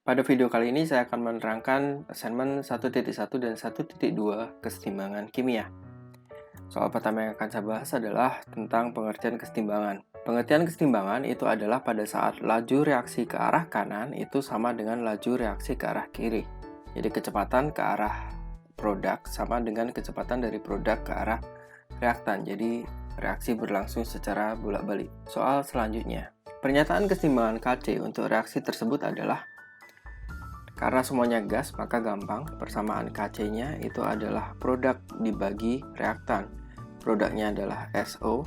Pada video kali ini saya akan menerangkan assignment 1.1 dan 1.2 kesetimbangan kimia. Soal pertama yang akan saya bahas adalah tentang pengertian kesetimbangan. Pengertian kesetimbangan itu adalah pada saat laju reaksi ke arah kanan itu sama dengan laju reaksi ke arah kiri. Jadi kecepatan ke arah produk sama dengan kecepatan dari produk ke arah reaktan. Jadi reaksi berlangsung secara bolak-balik. Soal selanjutnya. Pernyataan kesetimbangan Kc untuk reaksi tersebut adalah karena semuanya gas, maka gampang. Persamaan Kc-nya itu adalah produk dibagi reaktan. Produknya adalah SO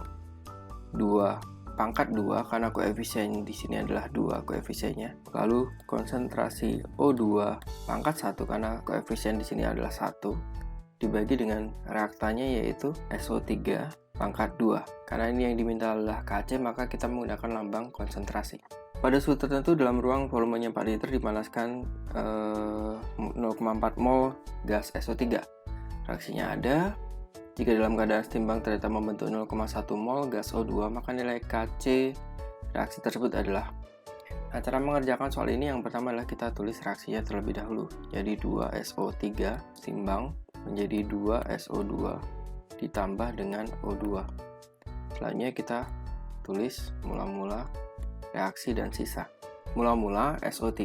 2 pangkat 2 karena koefisien di sini adalah 2 koefisiennya. Lalu konsentrasi O2 pangkat 1 karena koefisien di sini adalah 1 dibagi dengan reaktannya yaitu SO3 pangkat 2. Karena ini yang diminta adalah Kc, maka kita menggunakan lambang konsentrasi. Pada suhu tertentu dalam ruang volumenya 4 liter dipanaskan 0,4 mol gas SO3. Reaksinya ada. Jika dalam keadaan setimbang ternyata membentuk 0,1 mol gas O2, maka nilai Kc reaksi tersebut adalah. Nah, cara mengerjakan soal ini yang pertama adalah kita tulis reaksinya terlebih dahulu. Jadi 2SO3 timbang menjadi 2SO2 ditambah dengan O2. Selanjutnya kita tulis mula-mula reaksi dan sisa. Mula-mula SO3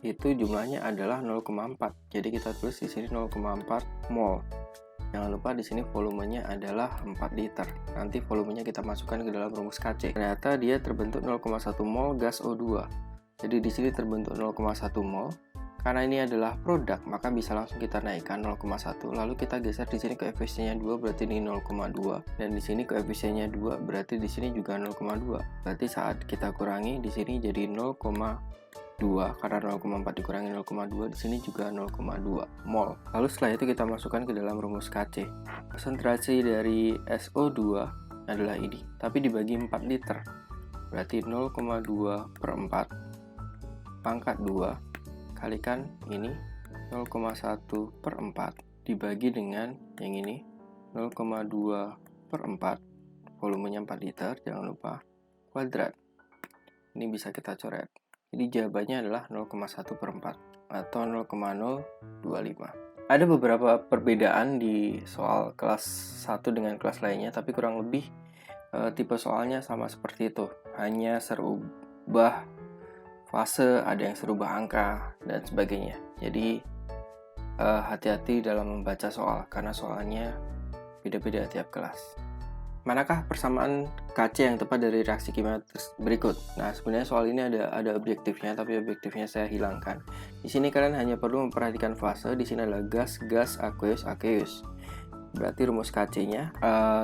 itu jumlahnya adalah 0,4. Jadi kita tulis di sini 0,4 mol. Jangan lupa di sini volumenya adalah 4 liter. Nanti volumenya kita masukkan ke dalam rumus Kc. Ternyata dia terbentuk 0,1 mol gas O2. Jadi di sini terbentuk 0,1 mol. Karena ini adalah produk, maka bisa langsung kita naikkan 0,1. Lalu kita geser di sini koefisiennya 2, berarti ini 0,2. Dan di sini koefisiennya 2, berarti di sini juga 0,2. Berarti saat kita kurangi di sini jadi 0,2 karena 0,4 dikurangi 0,2 di sini juga 0,2 mol. Lalu setelah itu kita masukkan ke dalam rumus Kc. Konsentrasi dari SO2 adalah ini, tapi dibagi 4 liter. Berarti 0,2 per 4 pangkat 2 kalikan ini 0,1 per 4 dibagi dengan yang ini 0,2 per 4 volumenya 4 liter, jangan lupa kuadrat. Ini bisa kita coret. Jadi jawabannya adalah 0,1 per 4 atau 0,025. Ada beberapa perbedaan di soal kelas 1 dengan kelas lainnya, tapi kurang lebih tipe soalnya sama seperti itu. Hanya serubah fase, ada yang serubah angka, dan sebagainya. Jadi hati-hati dalam membaca soal, karena soalnya beda-beda tiap kelas. Manakah persamaan Kc yang tepat dari reaksi kimia berikut? Nah, sebenarnya soal ini ada objektifnya, tapi objektifnya saya hilangkan. Di sini kalian hanya perlu memperhatikan fase. Di sini adalah gas, gas, aqueous, aqueous. Berarti rumus Kc-nya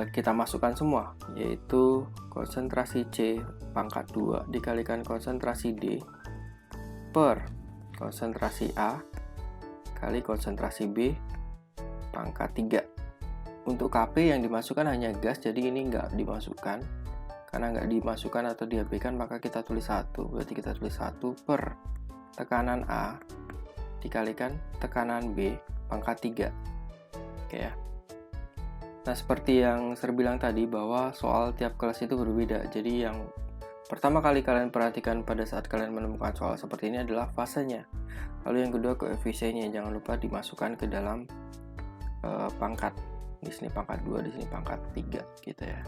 kita masukkan semua, yaitu konsentrasi C pangkat 2 dikalikan konsentrasi D per konsentrasi A kali konsentrasi B pangkat 3. Untuk Kp yang dimasukkan hanya gas, jadi ini nggak dimasukkan. Karena nggak dimasukkan atau diabaikan, maka kita tulis 1. Berarti kita tulis 1 per tekanan A dikalikan tekanan B pangkat 3. Oke ya. Nah, seperti yang saya bilang tadi bahwa soal tiap kelas itu berbeda. Jadi yang pertama kali kalian perhatikan pada saat kalian menemukan soal seperti ini adalah fasenya. Lalu yang kedua koefisiennya, jangan lupa dimasukkan ke dalam pangkat. Di sini pangkat 2, di sini pangkat 3 gitu ya.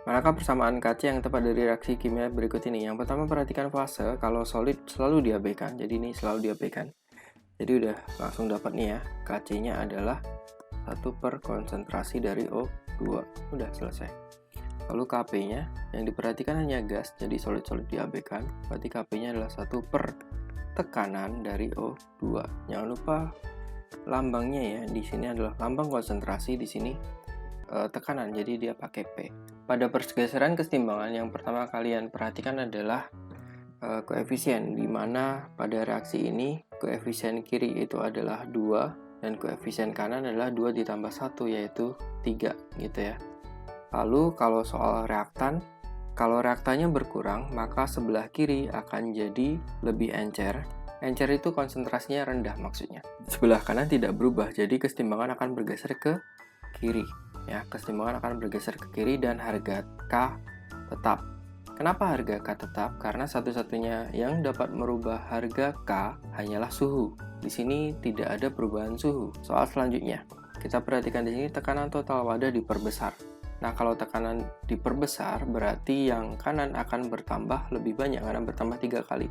Manakah persamaan Kc yang tepat dari reaksi kimia berikut ini? Yang pertama perhatikan fase, kalau solid selalu diabaikan. Jadi ini selalu diabaikan. Jadi udah langsung dapat nih ya. Kc-nya adalah 1 per konsentrasi dari O2. Udah selesai. Lalu Kp-nya yang diperhatikan hanya gas, jadi solid-solid diabaikan. Berarti Kp-nya adalah 1 per tekanan dari O2. Jangan lupa lambangnya ya. Di sini adalah lambang konsentrasi, di sini tekanan, jadi dia pakai P. Pada pergeseran kesetimbangan yang pertama kalian perhatikan adalah koefisien, di mana pada reaksi ini koefisien kiri itu adalah 2 dan koefisien kanan adalah 2 ditambah 1, yaitu 3 gitu ya. Lalu kalau soal reaktan, kalau reaktannya berkurang, maka sebelah kiri akan jadi lebih encer. Encer itu konsentrasinya rendah maksudnya. Sebelah kanan tidak berubah, jadi kesetimbangan akan bergeser ke kiri. Ya, kesetimbangan akan bergeser ke kiri dan harga K tetap. Kenapa harga K tetap? Karena satu-satunya yang dapat merubah harga K hanyalah suhu. Di sini tidak ada perubahan suhu. Soal selanjutnya, kita perhatikan di sini tekanan total wadah diperbesar. Nah, kalau tekanan diperbesar, berarti yang kanan akan bertambah lebih banyak, karena bertambah 3 kali.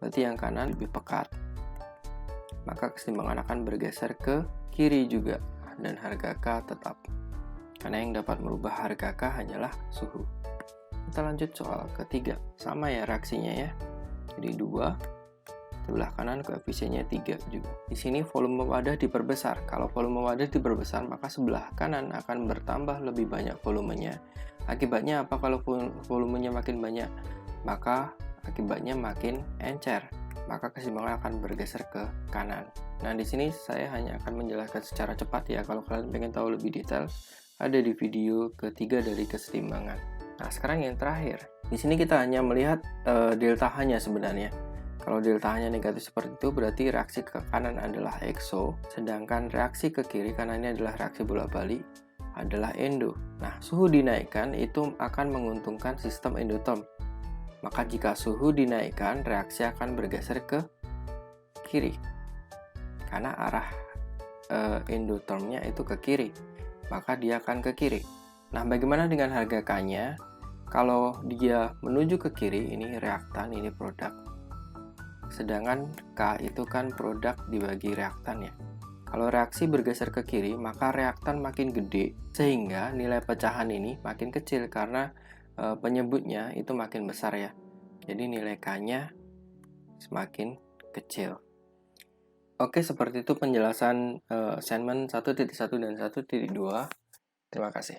Berarti yang kanan lebih pekat. Maka keseimbangan akan bergeser ke kiri juga, dan harga K tetap. Karena yang dapat merubah harga K hanyalah suhu. Kita lanjut soal ketiga. Sama ya reaksinya ya. Jadi 2, sebelah kanan koefisiennya 3 juga. Di sini volume wadah diperbesar. Kalau volume wadah diperbesar, maka sebelah kanan akan bertambah lebih banyak volumenya. Akibatnya apa kalau volumenya makin banyak? Maka akibatnya makin encer. Maka keseimbangan akan bergeser ke kanan. Nah, di sini saya hanya akan menjelaskan secara cepat ya. Kalau kalian pengen tahu lebih detail, ada di video ketiga dari keseimbangan. Nah, sekarang yang terakhir. Di sini kita hanya melihat delta H-nya sebenarnya. Kalau delta H-nya negatif seperti itu, berarti reaksi ke kanan adalah exo, sedangkan reaksi ke kiri, karena ini adalah reaksi bolak-balik, adalah endo. Nah, suhu dinaikkan itu akan menguntungkan sistem endotherm. Maka jika suhu dinaikkan, reaksi akan bergeser ke kiri. Karena arah endothermnya itu ke kiri, maka dia akan ke kiri. Nah, bagaimana dengan harga K-nya? Kalau dia menuju ke kiri, ini reaktan, ini produk. Sedangkan K itu kan produk dibagi reaktan ya. Kalau reaksi bergeser ke kiri, maka reaktan makin gede, sehingga nilai pecahan ini makin kecil karena penyebutnya itu makin besar ya. Jadi nilai K-nya semakin kecil. Oke, seperti itu penjelasan assignment 1.1 dan 1.2. Terima kasih.